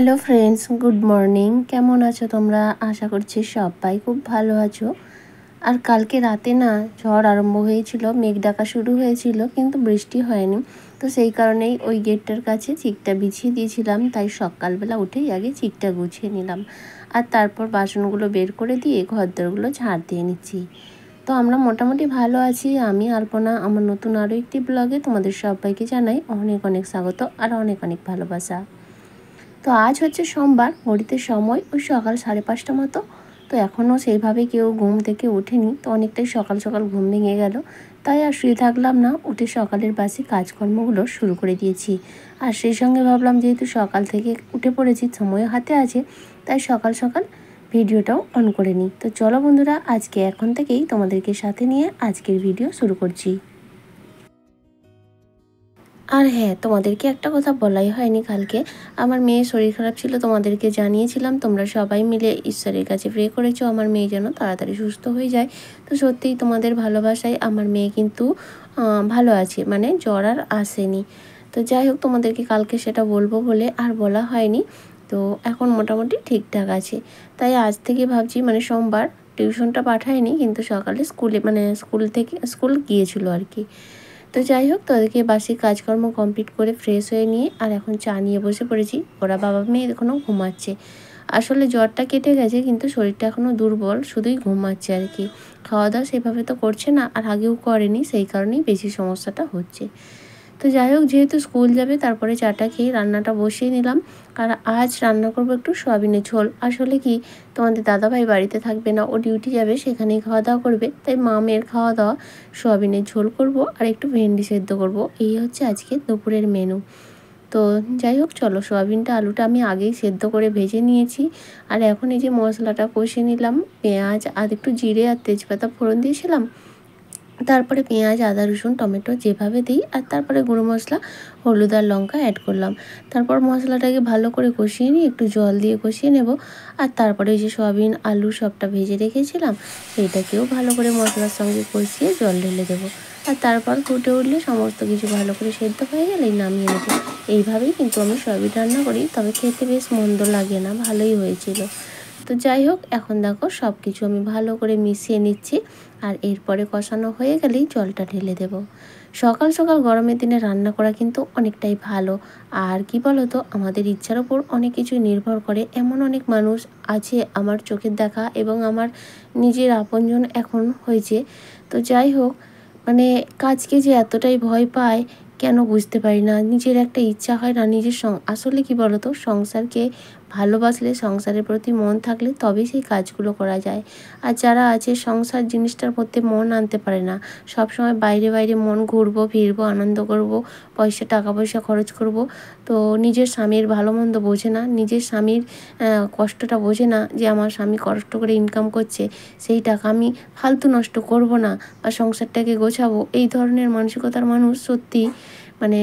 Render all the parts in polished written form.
Hello friends, good morning. কেমন আছো তোমরা? আশা করছি সবাই খুব ভালো আছো। আর কালকে রাতে না ঝড় আরম্ভ হয়েছিল, মেঘ ডাকা শুরু হয়েছিল, কিন্তু বৃষ্টি হয়নি। তো সেই কারণেই ওই গেটটার কাছে চিকটা বিছিয়ে দিয়েছিলাম, তাই সকালবেলা উঠেই আগে চিকটা গুছিয়ে নিলাম। আর তারপর বাসনগুলো বের করে দিয়ে ঘরদোরগুলো ঝাড় দিয়ে নিচ্ছি। তো আমরা মোটামুটি ভালো আছি। আমি আলপনা আমার নতুন আরও একটি ব্লগে তোমাদের সবাইকে জানাই অনেক অনেক স্বাগত আর অনেক অনেক ভালোবাসা। তো আজ হচ্ছে সোমবার, ঘড়িতে সময় ওই সকাল 5:30 মতো। তো এখনও সেইভাবে কেউ ঘুম থেকে ওঠেনি, তো অনেকটাই সকাল সকাল ঘুম ভেঙে গেল। তাই আর শুয়ে থাকলাম না, উঠে সকালের বাসি কাজকর্মগুলো শুরু করে দিয়েছি। আর সেই সঙ্গে ভাবলাম যেহেতু সকাল থেকে উঠে পড়েছি, সময় হাতে আছে, তাই সকাল সকাল ভিডিওটাও অন করে নিই। তো চলো বন্ধুরা, আজকে এখন থেকেই তোমাদেরকে সাথে নিয়ে আজকের ভিডিও শুরু করছি। আর হ্যাঁ, তোমাদেরকে একটা কথা বলাই হয়নি কালকে। আমার মেয়ের শরীর খারাপ ছিল, তোমাদেরকে জানিয়েছিলাম। তোমরা সবাই মিলে ঈশ্বরের কাছে প্রে করেছো আমার মেয়ে যেন তাড়াতাড়ি সুস্থ হয়ে যায়। তো সত্যিই তোমাদের ভালোবাসায় আমার মেয়ে কিন্তু ভালো আছে, মানে জ্বর আর আসেনি। তো যাই হোক, তোমাদেরকে কালকে সেটা বলবো বলে আর বলা হয়নি। তো এখন মোটামুটি ঠিকঠাক আছে। তাই আজ থেকে ভাবছি, মানে সোমবার টিউশনটা পাঠায়নি, কিন্তু সকালে স্কুলে মানে স্কুল গিয়েছিল আর কি। তো যাই হোক, তাদেরকে বাসি কাজকর্ম কমপ্লিট করে ফ্রেশ হয়ে নিয়ে আর এখন চা নিয়ে বসে পড়েছি। ওরা বাবা মেয়ে এখনও ঘুমাচ্ছে। আসলে জ্বরটা কেটে গেছে, কিন্তু শরীরটা এখনও দুর্বল, শুধুই ঘুমাচ্ছে আর কি। খাওয়া দাওয়া সেভাবে তো করছে না, আর আগেও করেনি, সেই কারণেই বেশি সমস্যাটা হচ্ছে। তো যাই হোক, যেহেতু স্কুল যাবে তারপরে চাটা খেয়ে রান্নাটা বসিয়ে নিলাম। আর আজ রান্না করব একটু সয়াবিনের ঝোল। আসলে কি, তোমাদের দাদাভাই বাড়িতে থাকবে না, ও ডিউটি যাবে, সেখানেই খাওয়া দাওয়া করবে। তাই মা মেয়ের খাওয়া দাওয়া, সয়াবিনের ঝোল করব আর একটু ভেন্ডি সেদ্ধ করব। এই হচ্ছে আজকে দুপুরের মেনু। তো যাই হোক, চলো, সয়াবিনটা আলুটা আমি আগেই সেদ্ধ করে ভেজে নিয়েছি। আর এখন এই যে মশলাটা কষিয়ে নিলাম, পেঁয়াজ আর একটু জিরে আর তেজপাতা ফোড়ন দিয়েছিলাম। তারপরে পেঁয়াজ, আদা, রসুন, টমেটো যেভাবে দিই, আর তারপরে গুঁড়ো মশলা, হলুদ আর লঙ্কা অ্যাড করলাম। তারপর মশলাটাকে ভালো করে কষিয়ে নিয়ে একটু জল দিয়ে কষিয়ে নেব। আর তারপরে ওই যে সয়াবিন, আলু সবটা ভেজে রেখেছিলাম, সেইটাকেও ভালো করে মশলার সঙ্গে কষিয়ে জল ঢেলে দেবো। আর তারপর ফুটে উঠলে সমস্ত কিছু ভালো করে সেদ্ধ হয়ে গেলেই নামিয়ে নেবো। এইভাবেই কিন্তু আমি সয়াবিন রান্না করি, তবে খেতে বেশ মন্দ লাগে না, ভালোই হয়েছিল। তো যাই হোক, এখন দেখো সব কিছু আমি ভালো করে মিশিয়ে নিচ্ছি। আর এরপরে কষানো হয়ে গেলেই জলটা ঢেলে দেব। সকাল সকাল গরমের দিনে রান্না করা কিন্তু অনেকটাই ভালো। আর কি বলো তো, আমাদের ইচ্ছার ওপর অনেক কিছু নির্ভর করে। এমন অনেক মানুষ আছে আমার চোখের দেখা এবং আমার নিজের আপনজন এখন হয়েছে। তো যাই হোক, মানে কাজকে যে এতটাই ভয় পায় কেন বুঝতে পারি না। নিজের একটা ইচ্ছা হয় না, নিজের আসলে কি বলো তো, সংসারকে ভালোবাসলে, সংসারের প্রতি মন থাকলে তবেই সেই কাজগুলো করা যায়। আর যারা আছে সংসার জিনিসটার মধ্যে মন আনতে পারে না, সবসময় বাইরে বাইরে মন ঘুরবো ফিরবো, আনন্দ করব, টাকা পয়সা খরচ করব, তো নিজের স্বামীর ভালো মন্দ বোঝে না, নিজের স্বামীর কষ্টটা বোঝে না, যে আমার স্বামী কষ্ট করে ইনকাম করছে, সেই টাকা আমি ফালতু নষ্ট করব না বা সংসারটাকে গোছাবো। এই ধরনের মানসিকতার মানুষ সত্যি মানে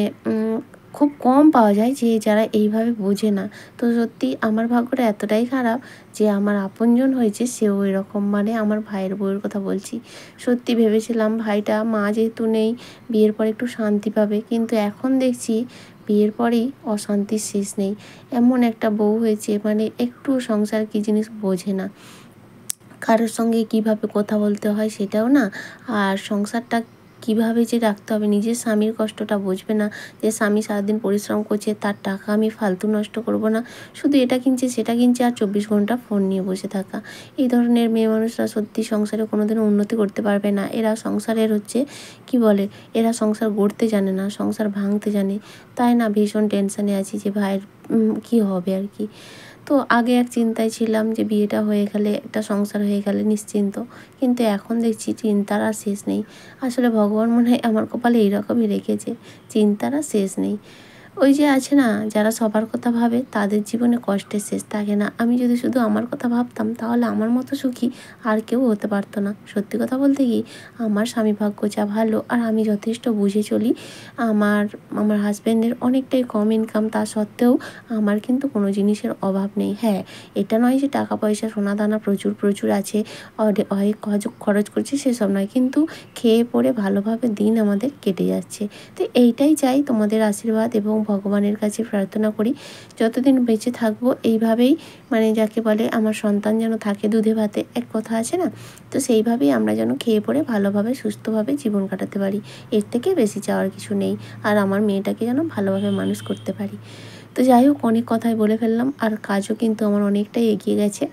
খুব কম পাওয়া যায়, যে যারা এইভাবে বোঝে না। তো সত্যি আমার ভাগ্যটা এতটাই খারাপ যে আমার আপনজন হয়েছে সেও এরকম, মানে আমার ভাইয়ের বউয়ের কথা বলছি। সত্যি ভেবেছিলাম ভাইটা, মা যেহেতু নেই, বিয়ের পর একটু শান্তি পাবে, কিন্তু এখন দেখছি বিয়ের পরেই অশান্তির শেষ নেই। এমন একটা বউ হয়েছে, মানে একটু সংসার কী জিনিস বোঝে না, কারোর সঙ্গে কীভাবে কথা বলতে হয় সেটাও না, আর সংসারটা কীভাবে যে রাখতে হবে, নিজের স্বামীর কষ্টটা বুঝবে না, যে স্বামী সারাদিন পরিশ্রম করছে, তার টাকা আমি ফালতু নষ্ট করব না, শুধু এটা কিনছে সেটা কিনছে আর 24 ঘন্টা ফোন নিয়ে বসে থাকা। এই ধরনের মেয়ে মানুষরা সত্যি সংসারে কোনোদিনও উন্নতি করতে পারবে না। এরা সংসারের হচ্ছে কি বলে, এরা সংসার গড়তে জানে না, সংসার ভাঙতে জানে। তাই না ভীষণ টেনশানে আছি যে ভাইয়ের কী হবে আর কি। তো আগে এক চিন্তায় ছিলাম যে বিয়েটা হয়ে গেলে, একটা সংসার হয়ে গেলে নিশ্চিন্ত, কিন্তু এখন দেখছি চিন্তার আর শেষ নেই। আসলে ভগবান মনে হয় আমার কপালে এইরকমই রেখেছে, চিন্তার আর শেষ নেই। ওই যে আছে না, যারা সবার কথা ভাবে তাদের জীবনে কষ্টের শেষ থাকে না। আমি যদি শুধু আমার কথা ভাবতাম, তাহলে আমার মতো সুখী আর কেউ হতে পারতো না। সত্যি কথা বলতে কি, আমার স্বামী ভাগ্য যা ভালো, আর আমি যথেষ্ট বুঝে চলি। আমার আমার হাজব্যান্ডের অনেকটাই কম ইনকাম, তা সত্ত্বেও আমার কিন্তু কোনো জিনিসের অভাব নেই। হ্যাঁ, এটা নয় যে টাকা পয়সা সোনা দানা প্রচুর প্রচুর আছে, অনেক খরচ করছি সেসব নয়, কিন্তু খেয়ে পরে ভালোভাবে দিন আমাদের কেটে যাচ্ছে। তো এইটাই চাই, তোমাদের আশীর্বাদ এবং ভগবানের কাছে প্রার্থনা করি যতদিন বেঁচে থাকবো এইভাবেই, মানে যাকে বলে আমার সন্তান যেন থাকে দুধে ভাতে, এক কথা আছে না, তো সেইভাবেই আমরা যেন খেয়ে পড়ে ভালোভাবে সুস্থভাবে জীবন কাটাতে পারি। এর থেকে বেশি চাওয়ার কিছু নেই। আর আমার মেয়েটাকে যেন ভালোভাবে মানুষ করতে পারি। তো যাই হোক, অনেক কথাই বলে ফেললাম, আর কাজও কিন্তু আমার অনেকটাই এগিয়ে গেছে।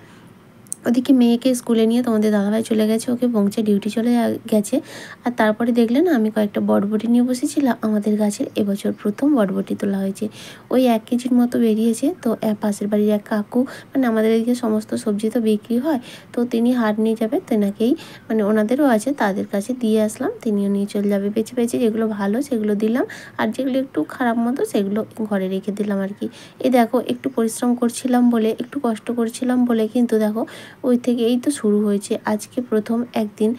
ওদিকে মেয়েকে স্কুলে নিয়ে তোমাদের দাদাভাই চলে গেছে, ওকে পৌঁছে ডিউটি চলে গেছে। আর তারপরে দেখলে না, আমি কয়েকটা বটবটি নিয়ে বসেছিলাম। আমাদের গাছের এবছর প্রথম বটবটি তোলা হয়েছে, ওই 1 কেজির মতো বেরিয়েছে। তো পাশের বাড়ির এক কাকু, মানে আমাদের এদিকে সমস্ত সবজি তো বিক্রি হয়, তো তিনি হাট নিয়ে যাবে, তেনাকেই মানে ওনাদেরও আছে, তাদের কাছে দিয়ে আসলাম, তিনিও নিয়ে চলে যাবে। বেছে বেছে যেগুলো ভালো সেগুলো দিলাম, আর যেগুলো একটু খারাপ মতো সেগুলো ঘরে রেখে দিলাম আর কি। এই দেখো, একটু পরিশ্রম করছিলাম বলে, একটু কষ্ট করছিলাম বলে কিন্তু দেখো ওই থেকে এই তো শুরু হয়েছে। আজকে প্রথম একদিন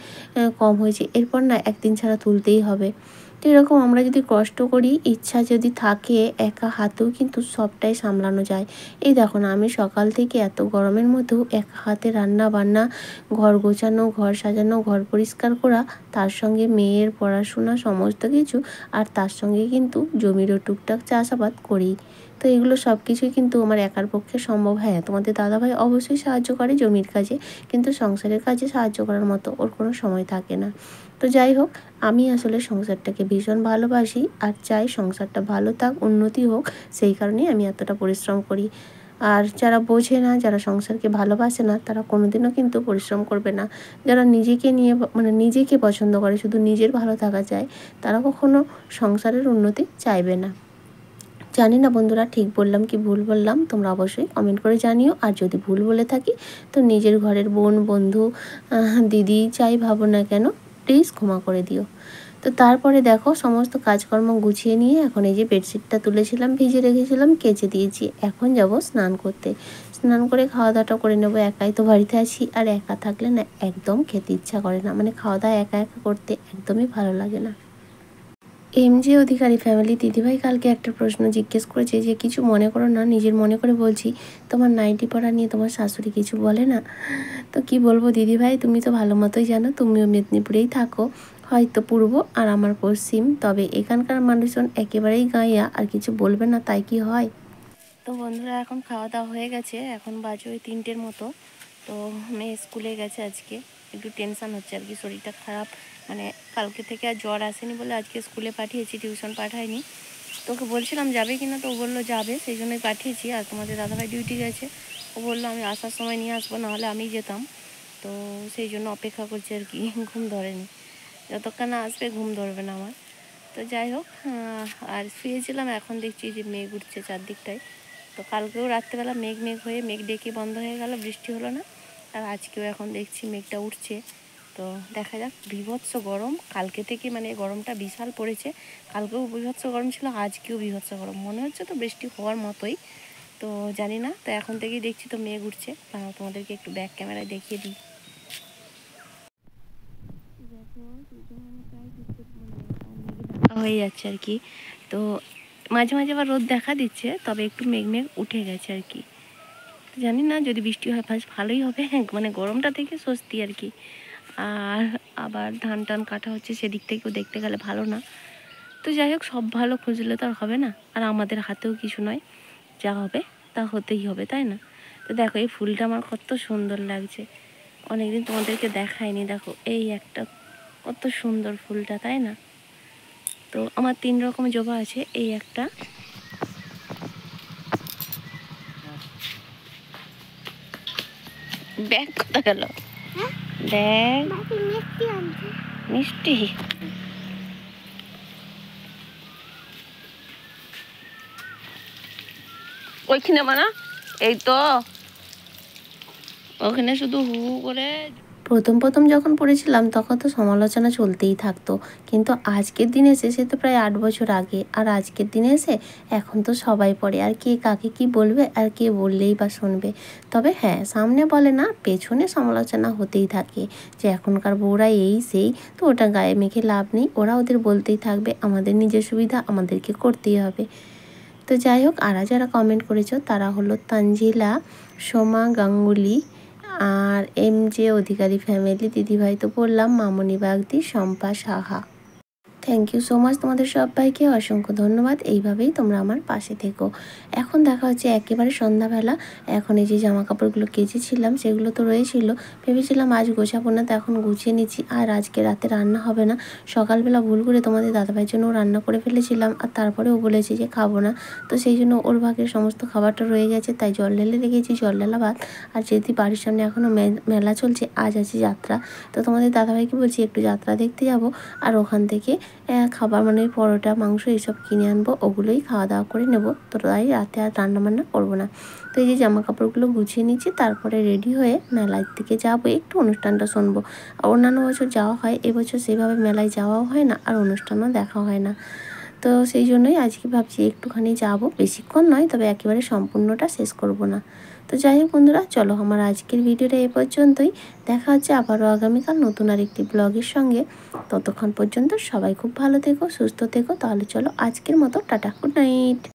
কম হয়েছে, এরপর না একদিন ছাড়া তুলতেই হবে। তো এরকম আমরা যদি কষ্ট করি, ইচ্ছা যদি থাকে, একা হাতেও কিন্তু সবটাই সামলানো যায়। এই দেখো না, আমি সকাল থেকে এত গরমের মধ্যেও একা হাতে রান্না বান্না, ঘর গোছানো, ঘর সাজানো, ঘর পরিষ্কার করা, তার সঙ্গে মেয়ের পড়াশোনা সমস্ত কিছু, আর তার সঙ্গে কিন্তু জমিরও টুকটাক চাষাবাদ করি। তো এগুলো সব কিছুই কিন্তু আমার একার পক্ষে সম্ভব। হ্যাঁ, তোমাদের দাদাভাই অবশ্যই সাহায্য করে জমির কাজে, কিন্তু সংসারের কাজে সাহায্য করার মতো ওর কোনো সময় থাকে না। তো যাই হোক, আমি আসলে সংসারটাকে ভীষণ ভালোবাসি আর চাই সংসারটা ভালো থাক, উন্নতি হোক, সেই কারণেই আমি এতটা পরিশ্রম করি। আর যারা বোঝে না, যারা সংসারকে ভালোবাসে না, তারা কোনোদিনও কিন্তু পরিশ্রম করবে না। যারা নিজেকে নিয়ে মানে নিজেকে পছন্দ করে, শুধু নিজের ভালো থাকা চায়, তারা কখনো সংসারের উন্নতি চাইবে না। জানি না বন্ধুরা, ঠিক বললাম কি ভুল বললাম, তোমরা অবশ্যই কমেন্ট করে জানিও। আর যদি ভুল বলে থাকি, তো নিজের ঘরের বোন, বন্ধু, দিদি যাই ভাবো না কেন, প্লিজ ক্ষমা করে দিও। তো তারপরে দেখো, সমস্ত কাজকর্ম গুছিয়ে নিয়ে এখন এই যে বেডশিটটা তুলেছিলাম, ভিজে রেখেছিলাম, কেচে দিয়েছি। এখন যাব স্নান করতে। স্নান করে খাওয়া দাওয়াটা করে নেবো। একাই তো বাড়িতে আছি, আর একা থাকলে না একদম খেতে ইচ্ছা করে না, মানে খাওয়া দাওয়া একা একা করতে একদমই ভালো লাগে না। এমজে অধিকারী ফ্যামিলি দিদিভাই কালকে একটা প্রশ্ন জিজ্ঞেস করেছে, যে কিছু মনে করো না, নিজের মনে করে বলছি, তোমার নাইটি পরা নিয়ে তোমার শাশুড়ি কিছু বলে না? তো কি বলবো দিদিভাই, তুমি তো ভালো মতোই জানো, তুমিও মেদিনীপুরেই থাকো, হয়তো পূর্ব আর আমার পশ্চিম, তবে এখানকার মানুষজন একেবারেই গাঁইয়া, আর কিছু বলবে না তাই কি হয়? তো বন্ধুরা, এখন খাওয়া দাওয়া হয়ে গেছে, এখন বাজে ওই 3টের মতো। তো মেয়ে স্কুলে গেছে আজকে, একটু টেনশান হচ্ছে আর কি, শরীরটা খারাপ, মানে কালকে থেকে আর জ্বর আসেনি বলে আজকে স্কুলে পাঠিয়েছি, টিউশন পাঠাইনি। তোকে বলছিলাম যাবে কিনা, তো ও বললো যাবে, সেই জন্যই পাঠিয়েছি। আর তোমাদের দাদাভাই ডিউটি গেছে, ও বললো আমি আসার সময় নিয়ে আসবো, নাহলে আমি যেতাম। তো সেই জন্য অপেক্ষা করছি আর কি, ঘুম ধরেনি, যতক্ষণ না আসবে ঘুম ধরবে না আমার। তো যাই হোক, আর শুয়েছিলাম, এখন দেখছি যে মেঘ উঠছে চারদিকটায়। তো কালকেও রাত্রেবেলা মেঘ মেঘ হয়ে মেঘ ডেকে বন্ধ হয়ে গেল, বৃষ্টি হলো না। আর আজকেও এখন দেখছি মেঘটা উঠছে। তো দেখা যাক, বীভৎস গরম কালকে থেকে, মানে গরমটা বিশাল পড়েছে। কালকেও বীভৎস গরম ছিল, আজকেও বীভৎস গরম, মনে হচ্ছে তো বৃষ্টি হওয়ার মতোই। তো জানি না, তো এখন থেকেই দেখছি তো মেঘ উঠছে। তোমাদেরকে একটু ব্যাক ক্যামেরায় দেখিয়ে দিই। হয়ে যাচ্ছে আর কি। তো মাঝে মাঝে আবার রোদ দেখা দিচ্ছে, তবে একটু মেঘ মেঘ উঠে গেছে আর কি। জানি না, যদি বৃষ্টি হয় ভালোই হবে, মানে গরমটা থেকে স্বস্তি আর কি। আর আবার ধান টান কাটা হচ্ছে, সেদিক থেকেও দেখতে গেলে ভালো না। তো যাই হোক, সব ভালো খুঁজলে তো আর হবে না, আর আমাদের হাতেও কিছু নয়, যা হবে তা হতেই হবে, তাই না? তো দেখো, এই ফুলটা আমার কত সুন্দর লাগছে, অনেকদিন তোমাদেরকে দেখায়নি। দেখো এই একটা, কত সুন্দর ফুলটা, তাই না? তো আমার 3 রকম জবা আছে, এই একটা, ব্যাগ কোথা গেল? ব্যাগ মিষ্টি, ওইখানে মানা, এই তো ওখানে শুধু হু হু করে। প্রথম যখন পড়েছিলাম তখন তো সমালোচনা চলতেই থাকতো, কিন্তু আজকের দিনে এসে, সে তো প্রায় 8 বছর আগে, আর আজকের দিনে এসে এখন তো সবাই পড়ে, আর কে কাকে কি বলবে, আর কে বললেই বা শুনবে। তবে হ্যাঁ, সামনে বলে না, পেছনে সমালোচনা হতেই থাকে, যে এখনকার বউরা এই সেই, তো ওটা গায়ে মেখে লাভ নেই, ওরা ওদের বলতেই থাকবে, আমাদের নিজের সুবিধা আমাদেরকে করতেই হবে। তো যাই হোক, আর যারা কমেন্ট করেছো তারা হলো তানজিলা, সোমা গাঙ্গুলি, আর এমজে অধিকারী ফ্যামিলি দিদিভাই তো বললাম, Mamoni Bagdi, Shampa Saha. Thank you so much, তোমাদের সবাইকে অসংখ্য ধন্যবাদ। এইভাবেই তোমরা আমার পাশে থেকো। এখন দেখা হচ্ছে একেবারে সন্ধ্যাবেলা। এখন এই যে জামা কাপড়গুলো কেচেছিলাম সেগুলো তো রয়েছিল, ভেবেছিলাম আজ গোছাবো না, তো এখন গুছিয়ে নিচ্ছি। আর আজকে রাতে রান্না হবে না, সকালবেলা ভুল করে তোমাদের দাদাভাইয়ের জন্য রান্না করে ফেলেছিলাম, আর তারপরে ও বলেছে যে খাবো না, তো সেই জন্য ওর ভাগের সমস্ত খাবারটা রয়ে গেছে, তাই জল ঢেলে রেখেছি, জল ঢালা ভাত। আর যেহেতু বাড়ির সামনে এখনও মেলা চলছে, আজ আছে যাত্রা, তো তোমাদের দাদাভাইকে বলছি একটু যাত্রা দেখতে যাব, আর ওখান থেকে খাবার মানে পরোটা মাংস এইসব কিনে আনবো, ওগুলোই খাওয়া দাওয়া করে নেব। তো তাই রাতে আর রান্নাবান্না করবো না। তো এই যে জামা কাপড়গুলো গুছিয়ে নিচ্ছি, তারপরে রেডি হয়ে মেলার দিকে যাবো, একটু অনুষ্ঠানটা শুনবো। আর অন্যান্য বছর যাওয়া হয়, এবছর সেভাবে মেলায় যাওয়াও হয় না, আর অনুষ্ঠানও দেখা হয় না। তো সেই জন্যই আজকে ভাবছি একটুখানি যাব, বেশিক্ষণ নয়, তবে একেবারে সম্পূর্ণটা শেষ করব না। তো যাই হোক বন্ধুরা, চলো আমার আজকের ভিডিওটা এ পর্যন্তই। দেখা হচ্ছে আবারও আগামীকাল নতুন আরেকটি ব্লগের সঙ্গে। ততক্ষণ পর্যন্ত সবাই খুব ভালো থেকো, সুস্থ থেকো। তাহলে চলো আজকের মতো টাটা, গুড নাইট।